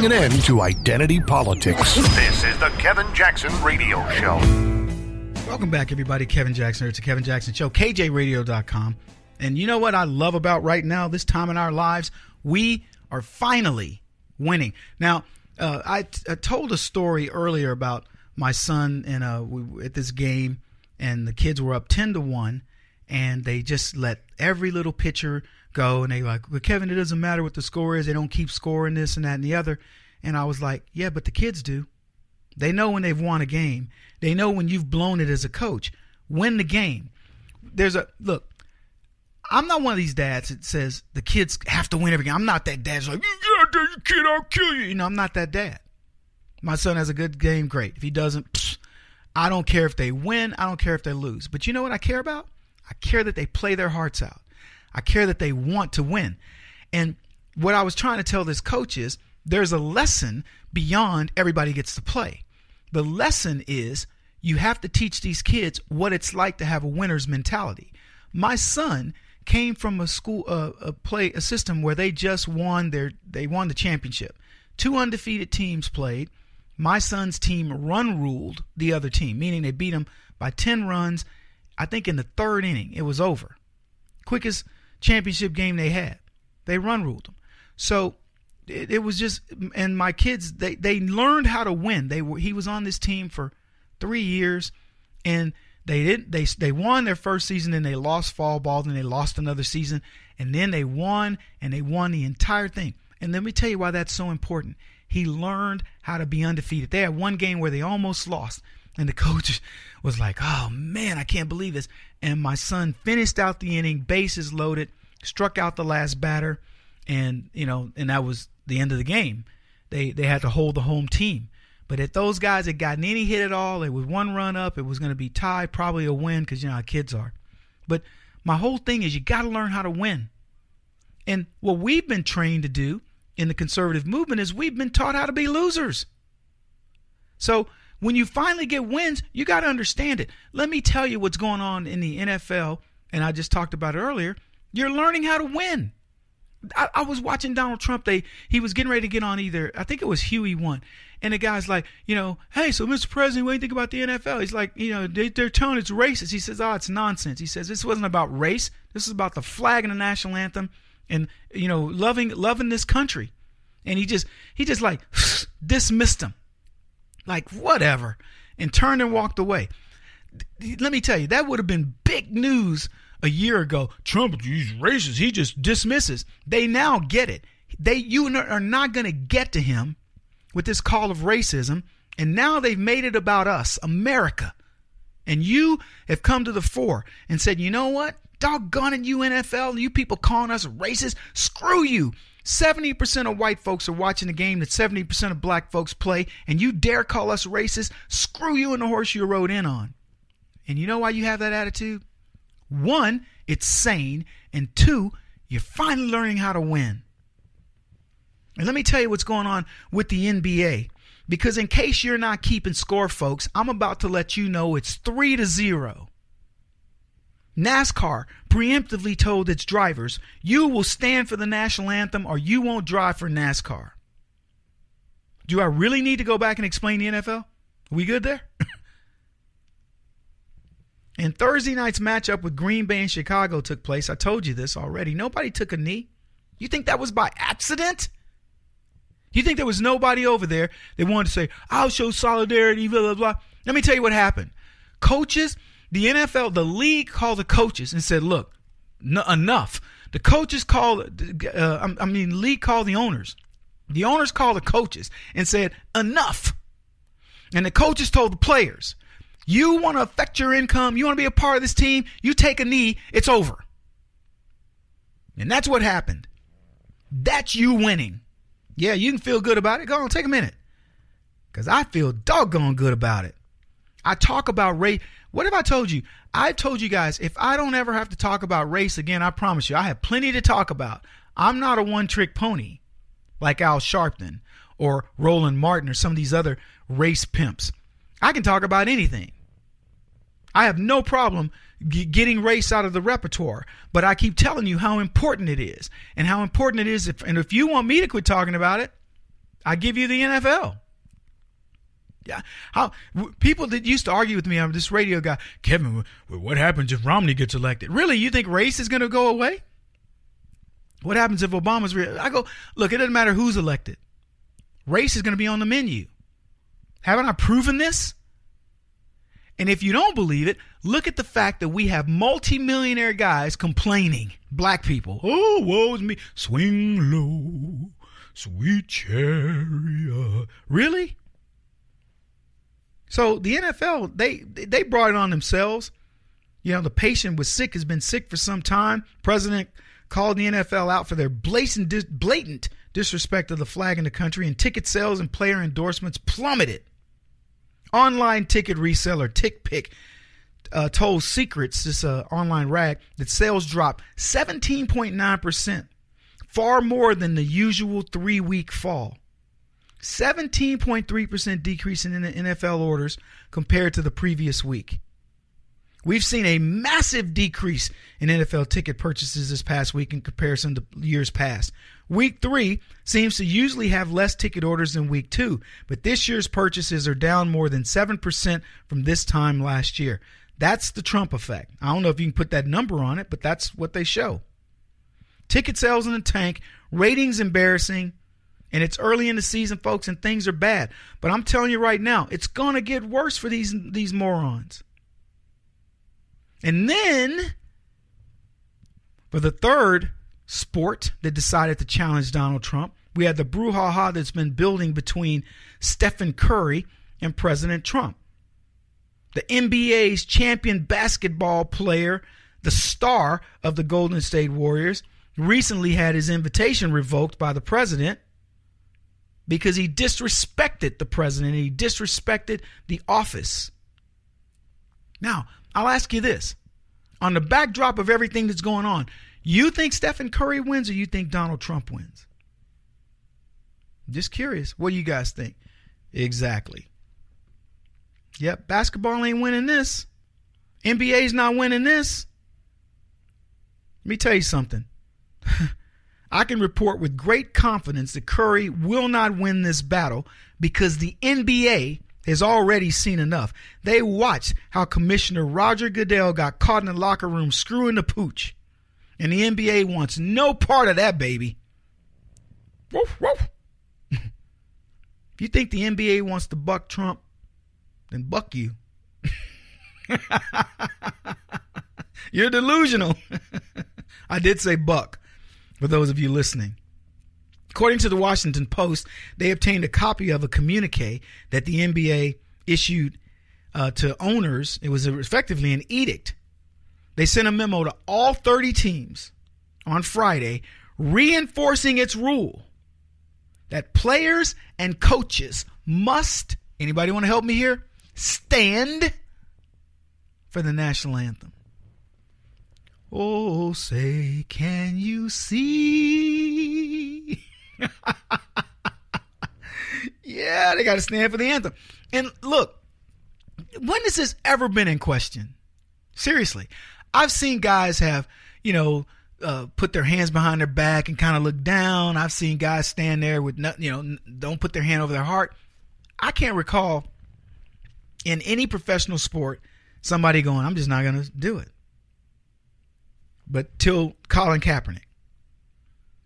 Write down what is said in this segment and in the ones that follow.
putting an end to identity politics. This is the Kevin Jackson Radio Show. Welcome back, everybody. Kevin Jackson. It's the Kevin Jackson Show, KJRadio.com. And you know what I love about right now, this time in our lives? We are finally winning. Now, I told a story earlier about my son and at this game, and the kids were up 10-1, and they just let every little pitcher go, and they like, well, Kevin, it doesn't matter what the score is. They don't keep scoring this and that and the other. And I was like, yeah, but the kids do. They know when they've won a game. They know when you've blown it as a coach. Win the game. Look, I'm not one of these dads that says the kids have to win every game. I'm not that dad that's like, you kid, I'll kill you. I'm not that dad. My son has a good game, great. If he doesn't, I don't care if they win. I don't care if they lose. But you know what I care about? I care that they play their hearts out. I care that they want to win. And what I was trying to tell this coach is there's a lesson beyond everybody gets to play. The lesson is you have to teach these kids what it's like to have a winner's mentality. My son came from a school, a system where they just won the championship. 2 undefeated teams played. My son's team run-ruled the other team, meaning they beat them by 10 runs. I think in the 3rd inning, it was over. Quickest championship game they had. They run-ruled them. So it was just, and my kids, they learned how to win. He was on this team for 3 years, and they won their first season, and they lost fall ball, then they lost another season, and then they won, and they won the entire thing. And let me tell you why that's so important. He learned how to be undefeated. They had one game where they almost lost, and the coach was like, oh man, I can't believe this. And my son finished out the inning, bases loaded, struck out the last batter, and that was the end of the game. They had to hold the home team. But if those guys had gotten any hit at all, it was 1 run up, it was going to be tied, probably a win, because you know how kids are. But my whole thing is you got to learn how to win. And what we've been trained to do in the conservative movement is we've been taught how to be losers. So when you finally get wins, you got to understand it. Let me tell you what's going on in the NFL, and I just talked about it earlier. You're learning how to win. I was watching Donald Trump. He was getting ready to get on I think it was Huey 1. And the guy's like, hey, so Mr. President, what do you think about the NFL? He's like, they're telling it's racist. He says, oh, it's nonsense. He says, this wasn't about race. This is about the flag and the national anthem and, loving this country. And he just like dismissed him. Like, whatever. And turned and walked away. Let me tell you, that would have been big news a year ago. Trump, he's racist. He just dismisses. They now get it. You are not going to get to him with this call of racism. And now they've made it about us, America. And you have come to the fore and said, you know what? Doggone it, you NFL, you people calling us racist. Screw you. 70% of white folks are watching the game that 70% of black folks play, and you dare call us racist? Screw you and the horse you rode in on. And you know why you have that attitude? 1, it's sane, and 2, you're finally learning how to win. And let me tell you what's going on with the NBA, because in case you're not keeping score, folks, I'm about to let you know it's 3-0. NASCAR preemptively told its drivers, you will stand for the national anthem or you won't drive for NASCAR. Do I really need to go back and explain the NFL? Are we good there? And Thursday night's matchup with Green Bay and Chicago took place. I told you this already. Nobody took a knee. You think that was by accident? You think there was nobody over there that wanted to say, I'll show solidarity, blah, blah, blah. Let me tell you what happened. Coaches, the NFL, the league called the coaches and said, look, enough. The coaches called, the league called the owners. The owners called the coaches and said, enough. And the coaches told the players, you want to affect your income, you want to be a part of this team, you take a knee, it's over. And that's what happened. That's you winning. Yeah, you can feel good about it. Go on, take a minute. Because I feel doggone good about it. I talk about race. What have I told you? I've told you guys, if I don't ever have to talk about race again, I promise you, I have plenty to talk about. I'm not a one-trick pony like Al Sharpton or Roland Martin or some of these other race pimps. I can talk about anything. I have no problem getting race out of the repertoire, but I keep telling you how important it is and how important it is. If you want me to quit talking about it, I give you the NFL. Yeah, people that used to argue with me, I'm this radio guy, Kevin, what happens if Romney gets elected? Really, you think race is going to go away? What happens if Obama's I go, look, it doesn't matter who's elected. Race is going to be on the menu. Haven't I proven this? And if you don't believe it, look at the fact that we have multimillionaire guys complaining, black people. Oh, woe is me. Swing low, sweet chariot. Really? So the NFL, they brought it on themselves. You know, the patient was sick, has been sick for some time. President called the NFL out for their blatant disrespect of the flag in the country, and ticket sales and player endorsements plummeted. Online ticket reseller TickPick told Secrets, this online rag, that sales dropped 17.9%, far more than the usual 3-week fall. 17.3% decrease in the NFL orders compared to the previous week. We've seen a massive decrease in NFL ticket purchases this past week in comparison to years past. Week 3 seems to usually have less ticket orders than week 2, but this year's purchases are down more than 7% from this time last year. That's the Trump effect. I don't know if you can put that number on it, but that's what they show. Ticket sales in the tank, ratings embarrassing, and it's early in the season, folks, and things are bad. But I'm telling you right now, it's going to get worse for these morons. And then, for the third sport that decided to challenge Donald Trump, we had the brouhaha that's been building between Stephen Curry and President Trump. The NBA's champion basketball player, the star of the Golden State Warriors, recently had his invitation revoked by the president because he disrespected the president. He disrespected the office. Now, I'll ask you this. On the backdrop of everything that's going on, you think Stephen Curry wins or you think Donald Trump wins? Just curious. What do you guys think? Exactly. Yep, basketball ain't winning this. NBA's not winning this. Let me tell you something. I can report with great confidence that Curry will not win this battle because the NBA has already seen enough. They watched how Commissioner Roger Goodell got caught in the locker room screwing the pooch. And the NBA wants no part of that, baby. Woof, woof. If you think the NBA wants to buck Trump, then buck you. You're delusional. I did say buck, for those of you listening. According to the Washington Post, they obtained a copy of a communique that the NBA issued to owners. It was effectively an edict. They sent a memo to all 30 teams on Friday reinforcing its rule that players and coaches must, anybody want to help me here, stand for the national anthem. Oh, say, can you see? Yeah, they got to stand for the anthem. And look, when has this ever been in question? Seriously, I've seen guys have, put their hands behind their back and kind of look down. I've seen guys stand there with, don't put their hand over their heart. I can't recall in any professional sport somebody going, I'm just not going to do it. But till Colin Kaepernick.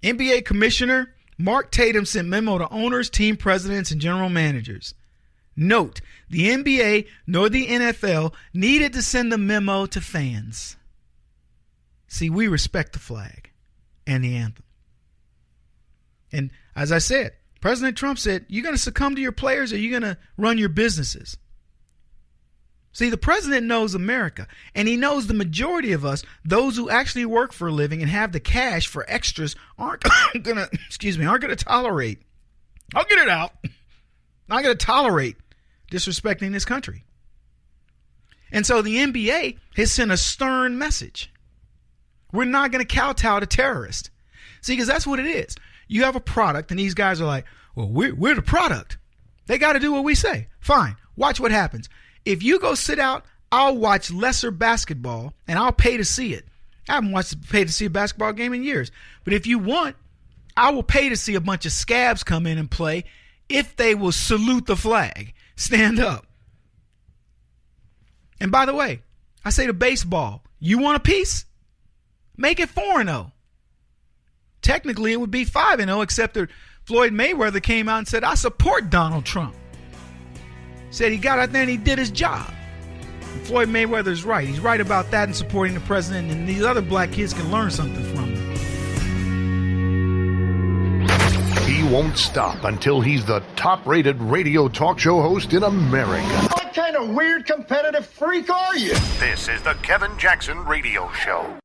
NBA Commissioner Mark Tatum sent memo to owners, team presidents, and general managers. Note, the NBA nor the NFL needed to send the memo to fans. See, we respect the flag and the anthem. And as I said, President Trump said, you're going to succumb to your players or you're going to run your businesses. See, the president knows America, and he knows the majority of us, those who actually work for a living and have the cash for extras, aren't going to tolerate. I'll get it out. Not going to tolerate disrespecting this country. And so the NBA has sent a stern message. We're not going to kowtow to terrorists. See, because that's what it is. You have a product, and these guys are like, well, we're the product. They got to do what we say. Fine. Watch what happens. If you go sit out, I'll watch lesser basketball, and I'll pay to see it. I haven't paid to see a basketball game in years. But if you want, I will pay to see a bunch of scabs come in and play, if they will salute the flag, stand up. And by the way, I say to baseball, you want a piece? Make it 4-0. Technically, it would be 5-0, except that Floyd Mayweather came out and said, I support Donald Trump. Said he got out there and he did his job. And Floyd Mayweather's right. He's right about that and supporting the president, and these other black kids can learn something from him. He won't stop until he's the top-rated radio talk show host in America. What kind of weird competitive freak are you? This is the Kevin Jackson Radio Show.